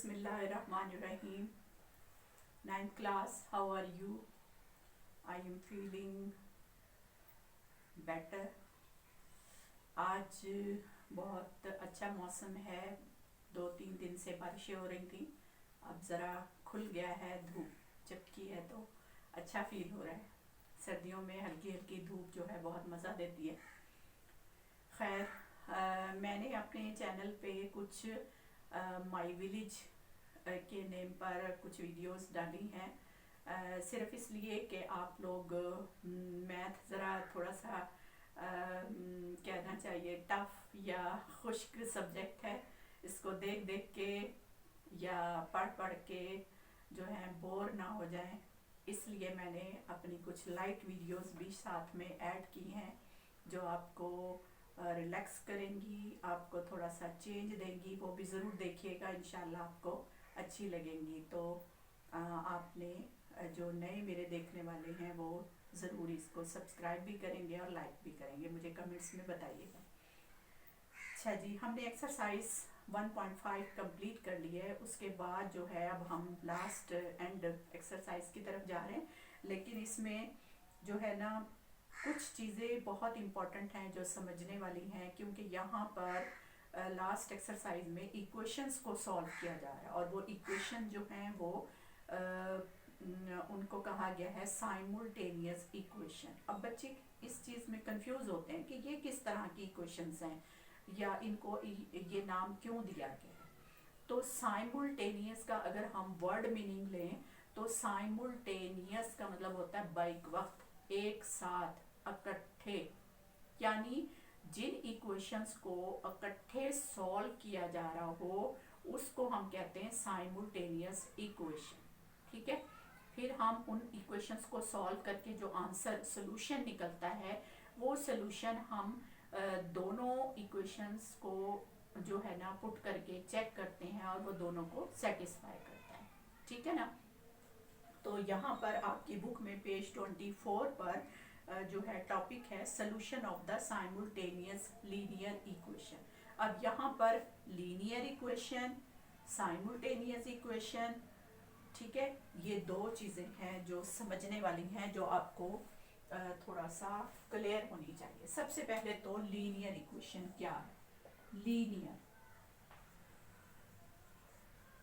Bismillahirrahmanirrahim. Ninth class, how are you? I am feeling better. आज बहुत अच्छा मौसम है, 2-3 दिन से बारिशें हो रही थी, अब ज़रा खुल गया है, धूप चपकी है तो अच्छा फील हो रहा है। सर्दियों में हल्की हल्की धूप जो है बहुत मज़ा देती है। खैर, मैंने अपने चैनल पे कुछ माई विलेज के नेम पर कुछ वीडियोस डाली हैं, सिर्फ इसलिए कि आप लोग मैथ ज़रा थोड़ा सा कहना चाहिए टफ या खुश्क सब्जेक्ट है, इसको देख देख के या पढ़ पढ़ के जो है बोर ना हो जाएं, इसलिए मैंने अपनी कुछ लाइट वीडियोस भी साथ में ऐड की हैं जो आपको रिलैक्स करेंगी, आपको थोड़ा सा चेंज देंगी। वो भी ज़रूर देखिएगा, इंशाल्लाह आपको अच्छी लगेंगी। तो आपने जो नए मेरे देखने वाले हैं वो ज़रूर इसको सब्सक्राइब भी करेंगे और लाइक भी करेंगे, मुझे कमेंट्स में बताइएगा। अच्छा जी, हमने एक्सरसाइज 1.5 कंप्लीट कर ली है। उसके बाद जो है अब हम लास्ट एंड एक्सरसाइज की तरफ जा रहे हैं, लेकिन इसमें जो है ना कुछ चीज़ें बहुत इम्पॉर्टेंट हैं जो समझने वाली हैं, क्योंकि यहाँ पर लास्ट एक्सरसाइज में इक्वेशंस को सॉल्व किया जा रहा है और वो इक्वेशन जो हैं वो उनको कहा गया है साइमल्टेनियस इक्वेशन। अब बच्चे इस चीज़ में कंफ्यूज होते हैं कि ये किस तरह की इक्वेशंस हैं या इनको ये नाम क्यों दिया गया है। तो साइमल्टेनियस का अगर हम वर्ड मीनिंग लें तो साइमल्टेनियस का मतलब होता है बैक वक्त, एक साथ, इकट्ठे, यानी जिन इक्वेशंस को इकट्ठे सॉल्व किया जा रहा हो उसको हम कहते हैं साइमल्टेनियस इक्वेशन। ठीक है, फिर हम उन इक्वेशंस को सॉल्व करके जो आंसर सोल्यूशन निकलता है वो सोल्यूशन हम दोनों इक्वेशंस को जो है ना पुट करके चेक करते हैं और वो दोनों को सेटिस्फाई करता है। ठीक है ना। तो यहाँ पर आपकी बुक में पेज 24 पर जो है टॉपिक है solution of the simultaneous linear equation. अब यहाँ पर लीनियर इक्वेशन, साइमल्टेनियस इक्वेशन, ठीक है, ये दो चीज़ें हैं जो समझने वाली हैं, जो आपको थोड़ा सा क्लियर होनी चाहिए। सबसे पहले तो लीनियर इक्वेशन क्या है।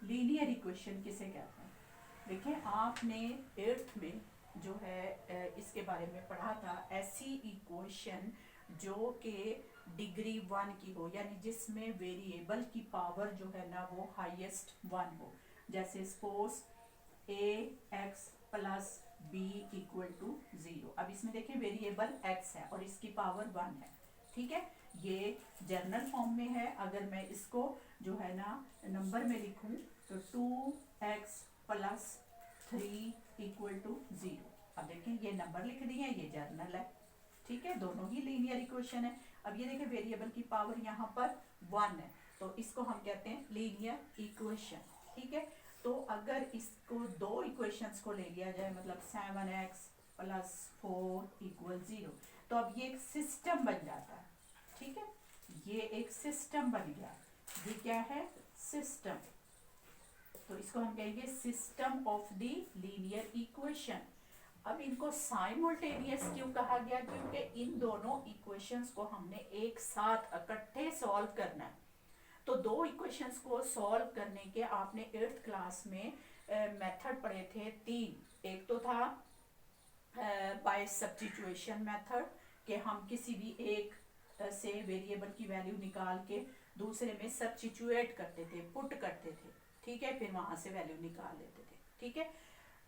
लीनियर इक्वेशन किसे कहते हैं। देखिए, आपने 8th में जो है इसके बारे में पढ़ा था, ऐसी इक्वेशन जो कि डिग्री 1 की हो, यानी जिसमें वेरिएबल की पावर जो है ना वो हाईएस्ट 1 हो। जैसे suppose ax plus b equal to 0। अब इसमें देखिए वेरिएबल x है और इसकी पावर 1 है। ठीक है, ये जर्नल फॉर्म में है। अगर मैं इसको जो है ना नंबर में लिखूं तो 2x प्लस 3 इक्वल टू 0। अब देखें ये नंबर लिख दिए हैं, ये जर्नल है। ठीक है, दोनों ही लीनियर इक्वेशन है। अब ये देखिए वेरिएबल की पावर यहाँ पर 1 है, तो इसको हम कहते हैं लीनियर इक्वेशन। ठीक है, तो अगर इसको दो इक्वेशंस को ले लिया जाए, मतलब 7x प्लस 4 इक्वल 0, तो अब ये एक सिस्टम बन जाता है। ठीक है, ये एक सिस्टम बन गया। ये क्या है, सिस्टम। तो इसको हम कहेंगे system of the linear equation. अब इनको साइमल्टेनियस क्यों कहा गया, क्योंकि इन दोनों इक्वेशंस को हमने एक साथ इकट्ठे सॉल्व करना है। तो दो इक्वेशंस को सॉल्व करने के आपने 8th क्लास में मेथड पढ़े थे 3। एक तो था बाय सब्स्टिट्यूशन मेथड, कि हम किसी भी एक से वेरिएबल की वैल्यू निकाल के दूसरे में सब्स्टिट्यूट करते थे, पुट करते थे। ठीक है, फिर वहां से वैल्यू निकाल लेते थे। ठीक है,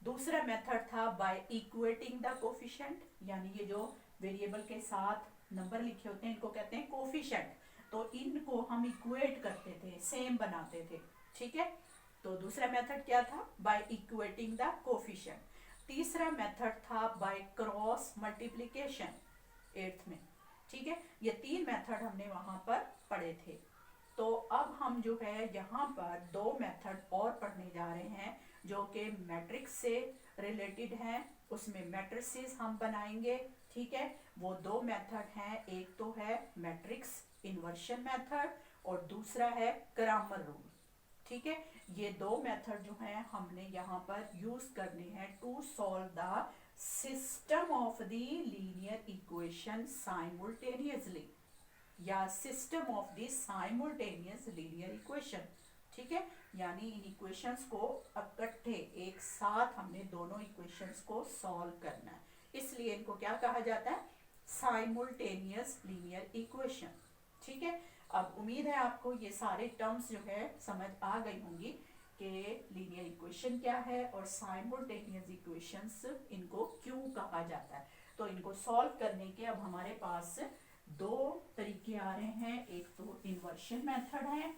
दूसरा मेथड था बाय इक्वेटिंग द कोफिशिएंट, यानी ये जो वेरिएबल के साथ नंबर लिखे होते हैं इनको कहते हैं कोफिशिएंट, तो इनको हम इक्वेट करते थे, सेम बनाते थे। ठीक है, तो दूसरा मेथड क्या था, बाय इक्वेटिंग द कोफिशिएंट। तीसरा मेथड था बाय क्रॉस मल्टीप्लिकेशन 8th में। ठीक है, ये 3 मेथड हमने वहां पर पढ़े थे। तो अब हम जो है यहाँ पर 2 मेथड और पढ़ने जा रहे हैं जो कि मैट्रिक्स से रिलेटेड हैं, उसमें मैट्रिसेस हम बनाएंगे। ठीक है, वो 2 मेथड हैं, एक तो है मैट्रिक्स इन्वर्शन मेथड और दूसरा है क्रैमर रूल। ठीक है, ये दो मेथड जो हैं हमने यहाँ पर यूज करने हैं to solve the system of the linear equation simultaneously या system of the simultaneous linear equation. ठीक है, यानी इन इक्वेशंस को इकट्ठे एक साथ हमने दोनों इक्वेशंस को सॉल्व करना है, इसलिए इनको क्या कहा जाता है, साइमultaneous लीनियर इक्वेशन। ठीक है, अब उम्मीद है आपको ये सारे टर्म्स जो है समझ आ गई होंगी कि लीनियर इक्वेशन क्या है और साइमultaneous इक्वेशंस इनको क्यों कहा जाता है। तो इनको सॉल्व करने के अब हमारे पास दो तरीके आ रहे हैं, एक तो इन्वर्शन मेथड है,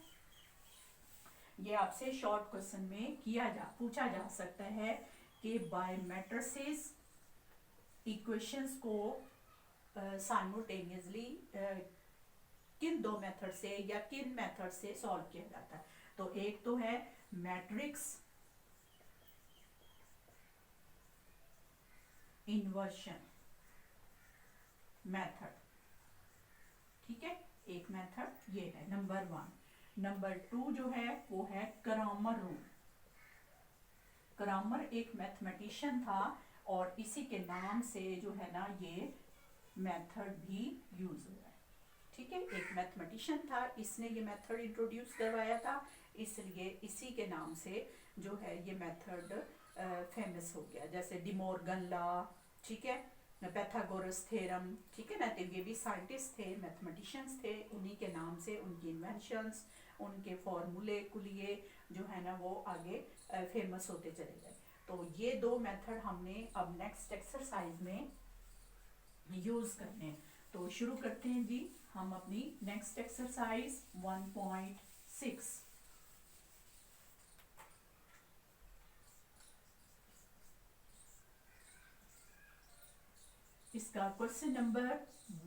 ये आपसे शॉर्ट क्वेश्चन में पूछा जा सकता है कि बाय मैट्रिसेस इक्वेशंस को साइमultaneously किन दो मेथड से या किन मेथड से सॉल्व किया जाता है। तो एक तो है मैट्रिक्स इन्वर्शन मेथड। ठीक है, एक मेथड ये है नंबर 1। नंबर 2 जो है वो है क्रैमर रूल। क्रैमर एक मैथमेटिशियन था और इसी के नाम से जो है ना ये मेथड भी यूज हुआ है। ठीक है, एक मैथमेटिशियन था, इसने ये मेथड इंट्रोड्यूस करवाया था, इसलिए इसी के नाम से जो है ये मेथड फेमस हो गया। जैसे डिमोर्गन लॉ, ठीक है, पैथागोरस थ्योरम, ठीक है ना, तो ये भी साइंटिस्ट थे, मैथमेटिशियंस थे, उन्हीं के नाम से उनकी इन्वेंशंस, उनके फॉर्मूले के लिए जो है ना वो आगे फेमस होते चले गए। तो ये दो मेथड हमने अब नेक्स्ट एक्सरसाइज में यूज करने हैं। तो शुरू करते हैं जी हम अपनी नेक्स्ट एक्सरसाइज 1.6। इसका क्वेश्चन नंबर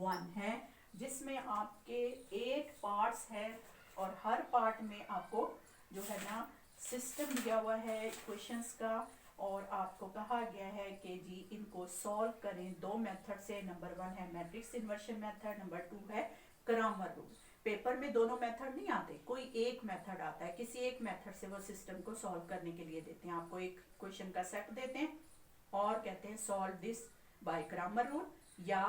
1 है जिसमें आपके 8 पार्ट्स है और हर पार्ट में आपको जो है ना सिस्टम दिया हुआ है क्वेश्चंस का और आपको कहा गया है कि जी इनको सॉल्व करें दो मेथड से। नंबर 1 है मैट्रिक्स इन्वर्शन मेथड, नंबर 2 है क्रैमर रूल। पेपर में दोनों मेथड नहीं आते, कोई एक मेथड आता है, किसी एक मेथड से वो सिस्टम को सॉल्व करने के लिए देते हैं। आपको एक क्वेश्चन का सेट देते हैं और कहते हैं solve this by Cramer rule, या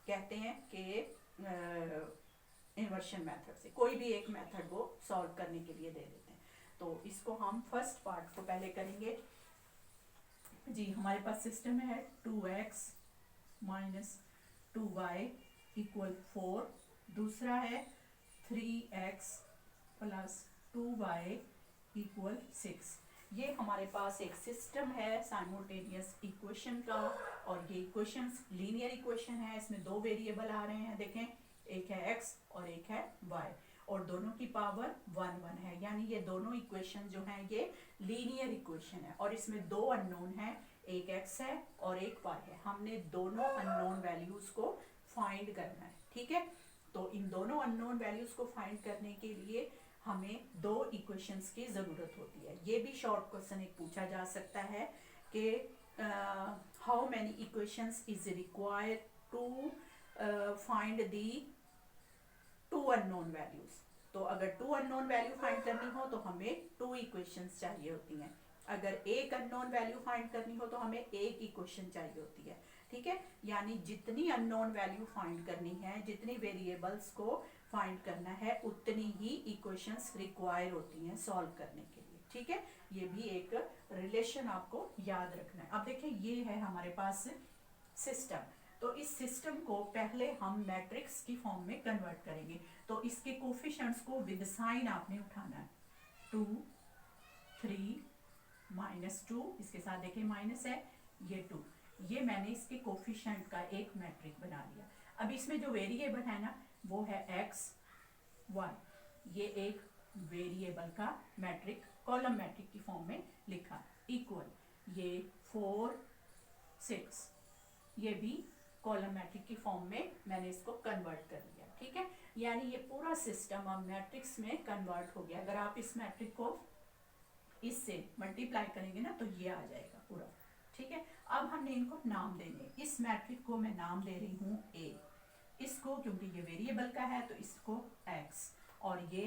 कहते हैं कि इन्वर्शन मेथड से, कोई भी एक मेथड वो सॉल्व करने के लिए दे देते हैं। तो इसको हम फर्स्ट पार्ट को पहले करेंगे जी। हमारे पास सिस्टम है 2x माइनस 2y इक्वल 4, दूसरा है 3x प्लस 2y इक्वल 6। ये हमारे पास एक सिस्टम है साइमultaneous इक्वेशन का और ये इक्वेशंस लीनियर इक्वेशन है। इसमें दो वेरिएबल आ रहे हैं, देखें, एक है x और एक है y और दोनों की पावर 1 1 है, यानी ये दोनों इक्वेशन जो हैं ये लीनियर इक्वेशन है और इसमें दो अननोन है, एक x है और एक y है। हमने दोनों अननोन वैल्यूज को फाइंड करना है। ठीक है, तो इन दोनों अननोन वैल्यूज को फाइंड करने के लिए हमें दो इक्वेशंस की जरूरत होती है। ये भी शॉर्ट क्वेश्चन एक पूछा जा सकता है कि how many equations is required to find the two unknown values. तो अगर टू अननोन वैल्यू फाइंड करनी हो तो हमें टू इक्वेशंस चाहिए होती हैं, अगर एक अननोन वैल्यू फाइंड करनी हो तो हमें एक इक्वेशन चाहिए होती है। ठीक है, यानी जितनी अननोन वैल्यू फाइंड करनी है, जितनी वेरिएबल्स को फाइंड करना है, उतनी ही इक्वेशंस रिक्वायर होती हैं सॉल्व करने के लिए। ठीक है, ये भी एक रिलेशन आपको याद रखना है। अब देखिए ये है हमारे पास सिस्टम, तो इस सिस्टम को पहले हम मैट्रिक्स की फॉर्म में कन्वर्ट करेंगे। तो इसके कोफिशिएंट्स को विद साइन आपने उठाना है, 2 3 -2, इसके साथ देखिए माइनस है, ये 2, ये मैंने इसके कोफिशिएंट का एक मैट्रिक बना लिया। अब इसमें जो वेरिएबल है ना वो है x y, ये एक वेरिएबल का मैट्रिक कॉलम मैट्रिक की फॉर्म में लिखा, इक्वल ये 4 6, ये भी कॉलम मैट्रिक की फॉर्म में मैंने इसको कन्वर्ट कर लिया। ठीक है, यानी ये पूरा सिस्टम अब मैट्रिक्स में कन्वर्ट हो गया। अगर आप इस मैट्रिक को इससे मल्टीप्लाई करेंगे ना तो ये आ जाएगा पूरा। ठीक है, अब हमने इनको नाम देने, इस मैट्रिक को मैं नाम दे रही हूँ A, इसको क्योंकि ये वेरिएबल का है तो इसको x और ये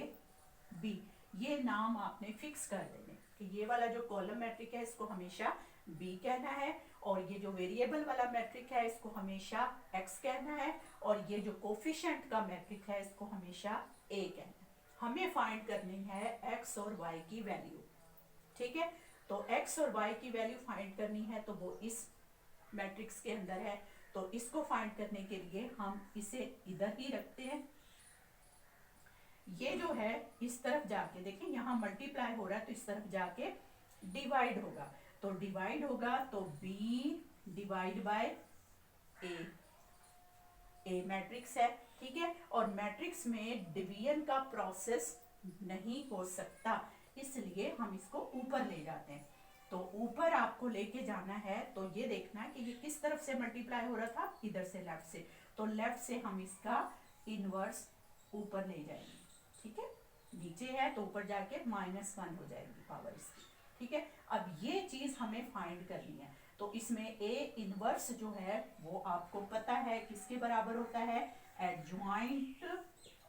B, ये नाम आपने फिक्स कर देने कि ये वाला जो कॉलम मैट्रिक है इसको हमेशा बी कहना है, और ये जो वेरिएबल वाला मैट्रिक है इसको हमेशा एक्स कहना है, और ये जो कोफिशिएंट का मैट्रिक है इसको हमेशा ए कहना है। हमें फाइंड करनी है एक्स और वाई की वैल्यू, ठीक है। तो एक्स और वाई की वैल्यू फाइंड करनी है तो वो इस मैट्रिक्स के अंदर है, तो इसको फाइंड करने के लिए हम इसे इधर ही रखते हैं। ये जो है इस तरफ जाके देखें, यहाँ मल्टीप्लाई हो रहा है तो इस तरफ जाके डिवाइड होगा, तो डिवाइड होगा तो b divide by A matrix है, ठीक है। और मैट्रिक्स में डिवीजन का प्रोसेस नहीं हो सकता, इसलिए हम इसको ऊपर ले जाते हैं। तो ऊपर आपको लेके जाना है, तो ये देखना है कि ये किस तरफ से मल्टीप्लाई हो रहा था, इधर से लेफ्ट से, तो लेफ्ट से हम इसका इनवर्स ऊपर ले जाएंगे, ठीक है। नीचे है तो ऊपर जाके -1 हो जाएगी पावर इसकी, ठीक है। अब ये चीज हमें फाइंड करनी है, तो इसमें ए इनवर्स जो है वो आपको पता है किसके बराबर होता है, adjoint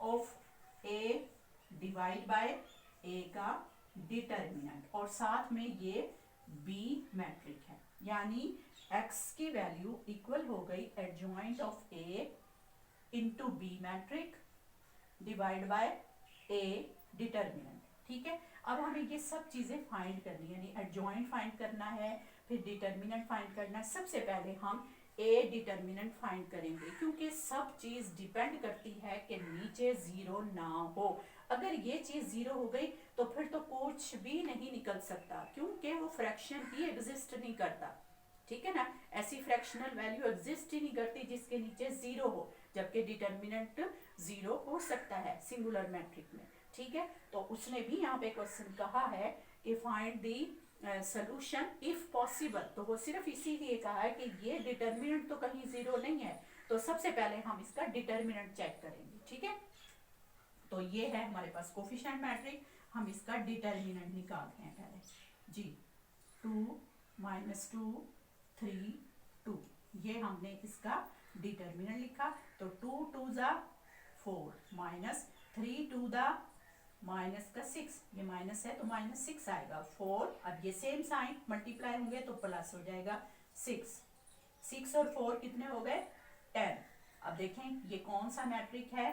of A divide by A का डिटर्मिनेंट, और साथ में ये बी मैट्रिक है, यानी x की वैल्यू इक्वल हो गई adjoint of A into B matrix divide by A determinant, ठीक है। अब हमें ये सब चीजें फाइंड करनी है, यानी एडजॉइंट फाइंड करना है, फिर डिटर्मिनेंट फाइंड करना है। सबसे पहले हम ए डिटर्मिनेंट फाइंड करेंगे, क्योंकि सब चीज डिपेंड करती है कि नीचे जीरो ना हो। अगर ये चीज जीरो हो गई तो फिर तो कुछ भी नहीं निकल सकता, क्योंकि वो फ्रैक्शन ही एग्जिस्ट नहीं करता, ठीक है ना। ऐसी फ्रैक्शनल वैल्यू एग्जिस्ट ही नहीं करती जिसके नीचे जीरो हो, जबकि डिटर्मिनेंट जीरो हो सकता है सिंगुलर मैट्रिक में, ठीक है। तो उसने भी यहाँ पे क्वेश्चन कहा है कि find the solution if possible, तो वो सिर्फ इसीलिए कहा है कि ये डिटर्मिनेंट तो कहीं जीरो नहीं है, तो सबसे पहले हम इसका डिटर्मिनेंट चेक करेंगे, ठीक है। तो ये है हमारे पास कोफिशिएंट मैट्रिक, हम इसका डिटर्मिनेंट निकालते हैं पहले जी। 2 -2 3 2, ये हमने इसका डिटर्मिनेंट लिखा, तो 2 2 जा 4 -3 2 दा माइनस का 6, ये माइनस है तो -6 आएगा 4, अब ये सेम साइन मल्टीप्लाई होंगे तो प्लस हो जाएगा 6, 6 और 4 कितने हो गए 10। अब देखें ये कौन सा मैट्रिक है,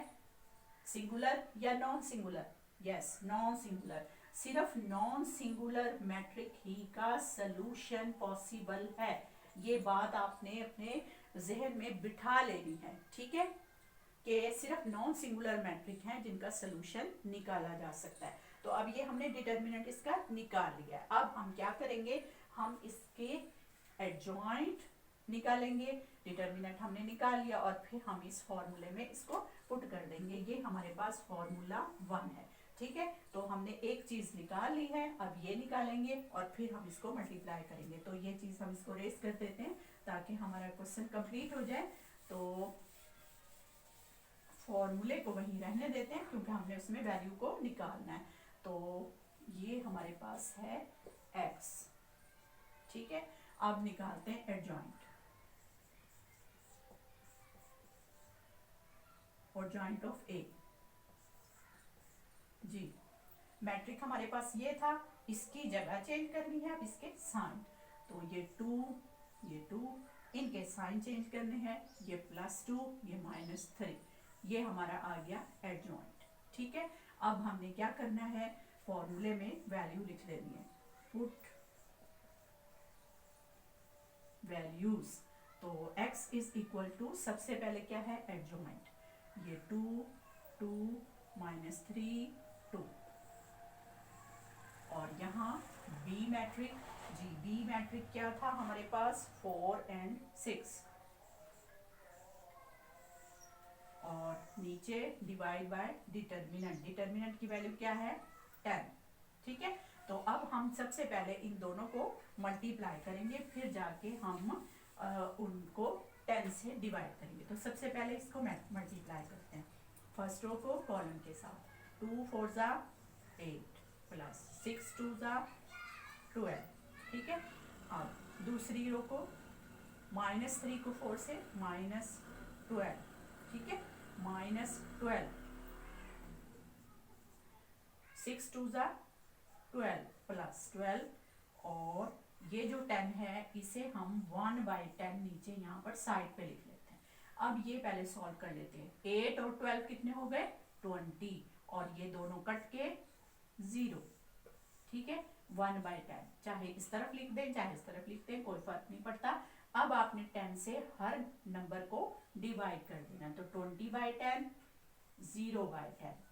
सिंगुलर या non singular, yes non singular, सिर्फ नॉन सिंगुलर मैट्रिक ही का सलूशन पॉसिबल है। ये बात आपने अपने जहन में बिठा लेनी है, ठीक है, कि सिर्फ नॉन सिंगुलर मैट्रिक हैं जिनका सलूशन निकाला जा सकता है। तो अब ये हमने डिटर्मिनेंट इसका निकाल लिया है, अब हम क्या करेंगे, हम इसके एडजॉइंट निकालेंगे। डिटर्मिनेंट हमने निकाल लिया और फिर हम इस फॉर्मूले में इसको पुट कर देंगे, ये हमारे पास फॉर्मूला 1 है, ठीक है। तो हमने एक चीज निकाल ली है, अब ये निकालेंगे और फिर हम इसको मल्टीप्लाई करेंगे। तो ये चीज हम इसको रेस कर देते हैं ताकि हमारा क्वेश्चन कंप्लीट हो जाए। तो फॉर्मूले को वहीं रहने देते हैं क्योंकि हमने उसमें वैल्यू को निकालना है। तो ये हमारे पास है x, ठीक है। अब निकालते हैं एडजॉइंट, एडजॉइंट ऑफ ए जी। मैट्रिक हमारे पास ये था, इसकी जगह चेंज करनी है अब इसके साइन, तो ये 2 इनके साइन चेंज करने हैं, ये +2 ये -3, ये हमारा आ गया एडजॉइंट, ठीक है। अब हमने क्या करना है, फॉर्मूले में वैल्यू लिख देनी है, पुट वैल्यूज। तो x इज इक्वल टू, सबसे पहले क्या है एडजॉइंट, ये 2 2 -3 2, और यहाँ b मैट्रिक जी, b मैट्रिक क्या था हमारे पास 4 और 6, और नीचे डिवाइड बाय डिटर्मिनेंट, डिटर्मिनेंट की वैल्यू क्या है 10, ठीक है। तो अब हम सबसे पहले इन दोनों को मल्टीप्लाई करेंगे, फिर जाके हम उनको 10 से डिवाइड करेंगे। तो सबसे पहले इसको मल्टीप्लाई करते हैं, फर्स्ट रो को कॉलम के साथ, 2 4 जा 8 प्लस 6 2 जा 12, ठीक है। अब दूसरी रो को -3 को 4 से -12, ठीक है, -12 6 टू ज़ा 12 प्लस 12, और ये जो 10 है इसे हम 1/10 नीचे यहाँ पर साइड पे लिख लेते हैं। अब ये पहले सॉल्व कर लेते हैं। 8 और 12 कितने हो गए? 20, और ये दोनों कट के 0, ठीक है। 1/10 चाहे इस तरफ लिख दें चाहे इस तरफ लिख दें, कोई फर्क नहीं पड़ता। अब आपने 10 से हर नंबर को डिवाइड कर देना, तो 20/10, 0/10,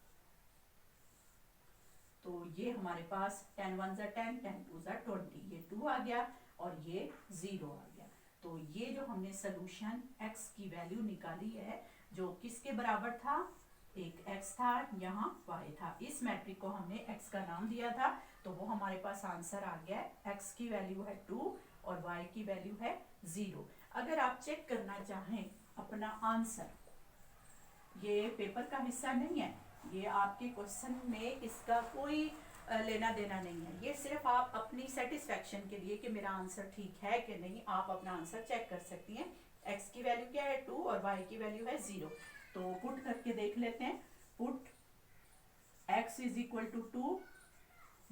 तो ये हमारे पास 10 1 ज़ा 10, 10 2 ज़ा 20, ये 2 आ गया और ये 0 आ गया। तो ये जो हमने सोल्यूशन x की वैल्यू निकाली है, जो किसके बराबर था? एक x था, यहाँ y था। इस मैट्रिक को हमने x का नाम दिया था, तो वो हमारे पास आंसर आ गया है। x की वैल्यू है 2 और y की वैल्यू है 0। अगर आप चेक करना चाहें अपना आंसर, ये पेपर का हिस्सा नहीं है, ये आपके क्वेश्चन में इसका कोई लेना देना नहीं है, ये सिर्फ आप अपनी सेटिस्फेक्शन के लिए कि मेरा आंसर ठीक है कि नहीं, आप अपना आंसर चेक कर सकती हैं। x की वैल्यू क्या है? 2 और y की वैल्यू है 0। तो पुट करके देख लेते हैं। Put x is equal to 2,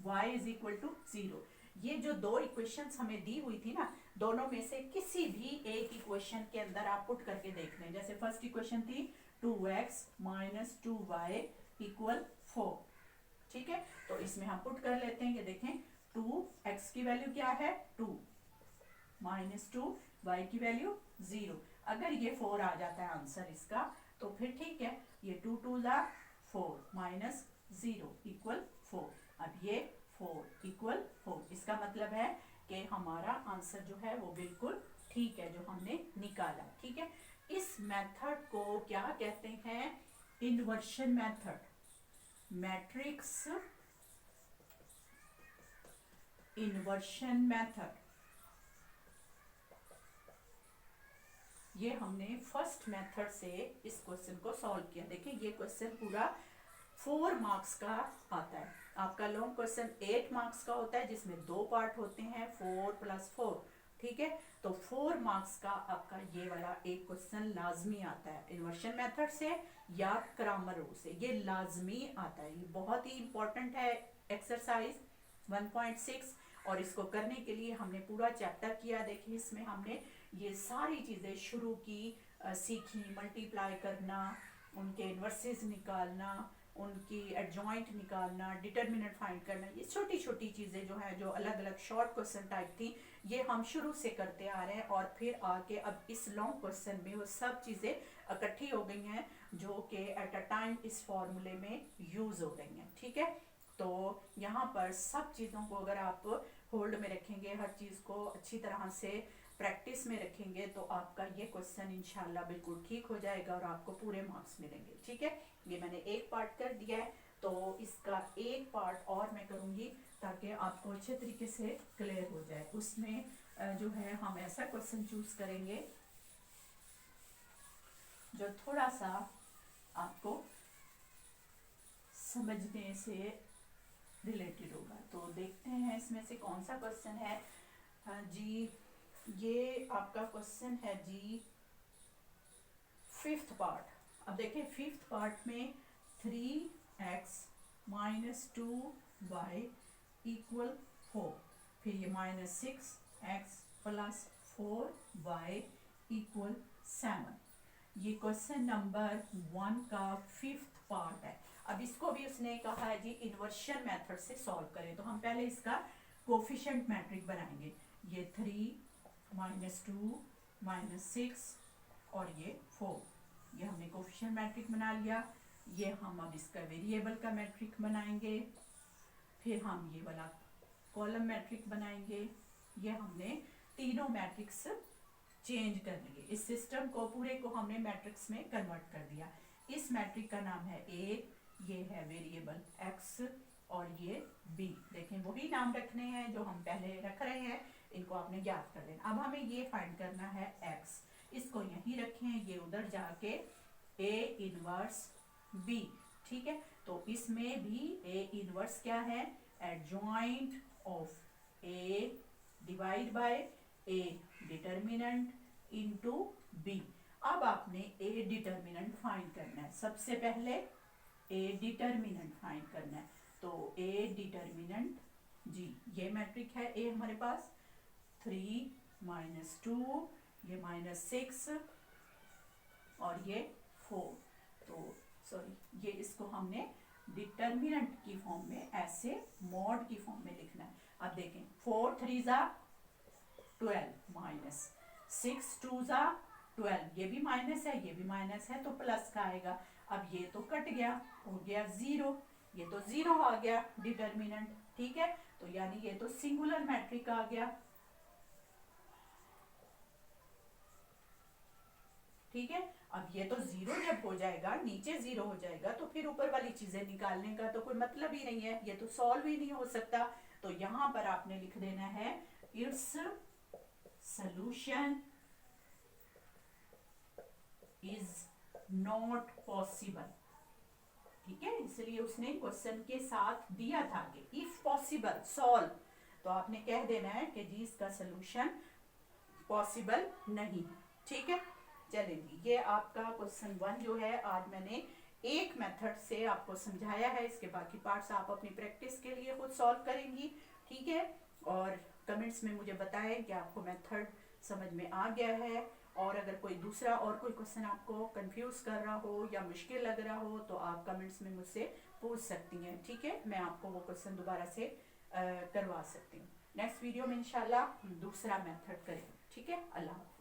y is equal to 0। ये जो दो इक्वेशंस हमें दी हुई थी ना, दोनों में से किसी भी एक इक्वेशन के अंदर आप पुट करके देख लें। जैसे फर्स्ट इक्वेशन थी 2x माइनस 2y इक्वल 4, ठीक है। तो इसमें हम पुट कर लेते हैं। ये देखें, 2x की वैल्यू क्या है? 2 माइनस 2, y की वैल्यू 0। अगर ये 4 आ जाता है आंसर इसका, तो फिर ठीक है। ये 2 2 ज़ा 4 माइनस 0 इक्वल 4। अब ये 4 इक्वल 4, इसका मतलब है कि हमारा आंसर जो है वो बिल्कुल ठीक है जो हमने निकाला, ठीक है। इस मेथड को क्या कहते हैं? Inversion method. Matrix inversion method, ये हमने फर्स्ट मेथड से इस क्वेश्चन को सॉल्व किया। देखिए ये क्वेश्चन पूरा 4 मार्क्स का आता है। आपका लॉन्ग क्वेश्चन 8 मार्क्स का होता है, जिसमें 2 पार्ट होते हैं, 4 + 4, ठीक है। तो 4 मार्क्स का आपका ये वाला एक क्वेश्चन लाजमी आता है, इन्वर्शन मेथड से या क्रैमर रूल से, ये लाजमी आता है। ये बहुत ही इंपॉर्टेंट है एक्सरसाइज 1.6, और इसको करने के लिए हमने पूरा चैप्टर किया। देखिए इसमें हमने ये सारी चीज़ें शुरू की, सीखी, मल्टीप्लाई करना, उनके इन्वर्सेस निकालना, उनकी एडजॉइंट निकालना, डिटर्मिनेंट फाइंड करना, ये छोटी छोटी चीज़ें जो है, जो अलग अलग शॉर्ट क्वेश्चन टाइप थी, ये हम शुरू से करते आ रहे हैं। और फिर आके अब इस लॉन्ग क्वेश्चन में वो सब चीज़ें इकट्ठी हो गई हैं, जो कि एट अ टाइम इस फॉर्मूले में यूज़ हो गई हैं, ठीक है। तो यहाँ पर सब चीज़ों को अगर आप होल्ड में रखेंगे, हर चीज़ को अच्छी तरह से प्रैक्टिस में रखेंगे, तो आपका ये क्वेश्चन इंशाल्लाह बिल्कुल ठीक हो जाएगा और आपको पूरे मार्क्स मिलेंगे, ठीक है। ये मैंने एक पार्ट कर दिया है, तो इसका एक पार्ट और मैं करूँगी ताकि आपको अच्छे तरीके से क्लियर हो जाए। उसमें जो है हम ऐसा क्वेश्चन चूज करेंगे जो थोड़ा सा आपको समझने से रिलेटेड होगा। तो देखते हैं इसमें से कौन सा क्वेश्चन है। जी ये आपका क्वेश्चन है जी 5th पार्ट। अब देखिए 5th पार्ट में 3x माइनस 2y इक्वल 4, फिर ये -6x प्लस 4y इक्वल 7। ये क्वेश्चन नंबर 1 का 5th पार्ट है। अब इसको भी उसने कहा है जी इन्वर्शन मेथड से सॉल्व करें, तो हम पहले इसका कोफिशिएंट मैट्रिक बनाएंगे। ये 3 -2 -6 और ये 4, ये हमने कोफिशिएंट मैट्रिक बना लिया। ये हम अब इसका वेरिएबल का मैट्रिक बनाएंगे, फिर हम ये वाला कॉलम मैट्रिक बनाएंगे। ये हमने तीनों मैट्रिक्स चेंज कर लिए, इस सिस्टम को पूरे को हमने मैट्रिक्स में कन्वर्ट कर दिया। इस मैट्रिक का नाम है A, ये है वेरिएबल x और ये B। देखें वही नाम रखने हैं जो हम पहले रख रहे हैं, इनको आपने याद कर लेना। अब हमें ये फाइंड करना है x, इसको यहीं रखें, ये उधर जाके A इनवर्स B, ठीक है। तो इसमें भी A इनवर्स क्या है? Adjoint of A divide by A determinant into B। अब आपने A डिटर्मिनेंट फाइंड करना है। सबसे पहले A डिटर्मिनेंट फाइंड करना है। तो ए डिटर्मिनेंट जी, ये मैट्रिक है ए हमारे पास, 3 -2, ये -6 और ये 4। तो सॉरी, ये इसको हमने डिटर्मिनेंट की फॉर्म में ऐसे मॉड की फॉर्म में लिखना है। अब देखें 4 3 ज़ा 12 माइनस 6 2 ज़ा 12, ये भी माइनस है ये भी माइनस है तो प्लस का आएगा। अब ये तो कट गया, हो गया 0, ये तो 0 आ गया डिटर्मिनेंट, ठीक है। तो यानी ये तो सिंगुलर मैट्रिक आ गया, ठीक है। अब ये तो 0 जब हो जाएगा, नीचे 0 हो जाएगा, तो फिर ऊपर वाली चीजें निकालने का तो कोई मतलब ही नहीं है, ये तो सॉल्व ही नहीं हो सकता। तो यहां पर आपने लिख देना है it's solution is not possible, ठीक है। इसलिए उसने क्वेश्चन के साथ दिया था कि इफ पॉसिबल सॉल्व, तो आपने कह देना है कि जी इसका सॉल्यूशन पॉसिबल नहीं, ठीक है। चलेंगे, ये आपका क्वेश्चन 1 जो है आज मैंने एक मेथड से आपको समझाया है, इसके बाकी पार्ट्स आप अपनी प्रैक्टिस के लिए खुद सॉल्व करेंगी, ठीक है। और कमेंट्स में मुझे बताएं कि आपको मेथड समझ में आ गया है, और अगर कोई दूसरा और कोई क्वेश्चन आपको कंफ्यूज कर रहा हो या मुश्किल लग रहा हो तो आप कमेंट्स में मुझसे पूछ सकती हैं, ठीक है। मैं आपको वो क्वेश्चन दोबारा से करवा सकती हूँ। नेक्स्ट वीडियो में इंशाल्लाह दूसरा मेथड करेंगे, ठीक है। अल्लाह हाफ़िज़।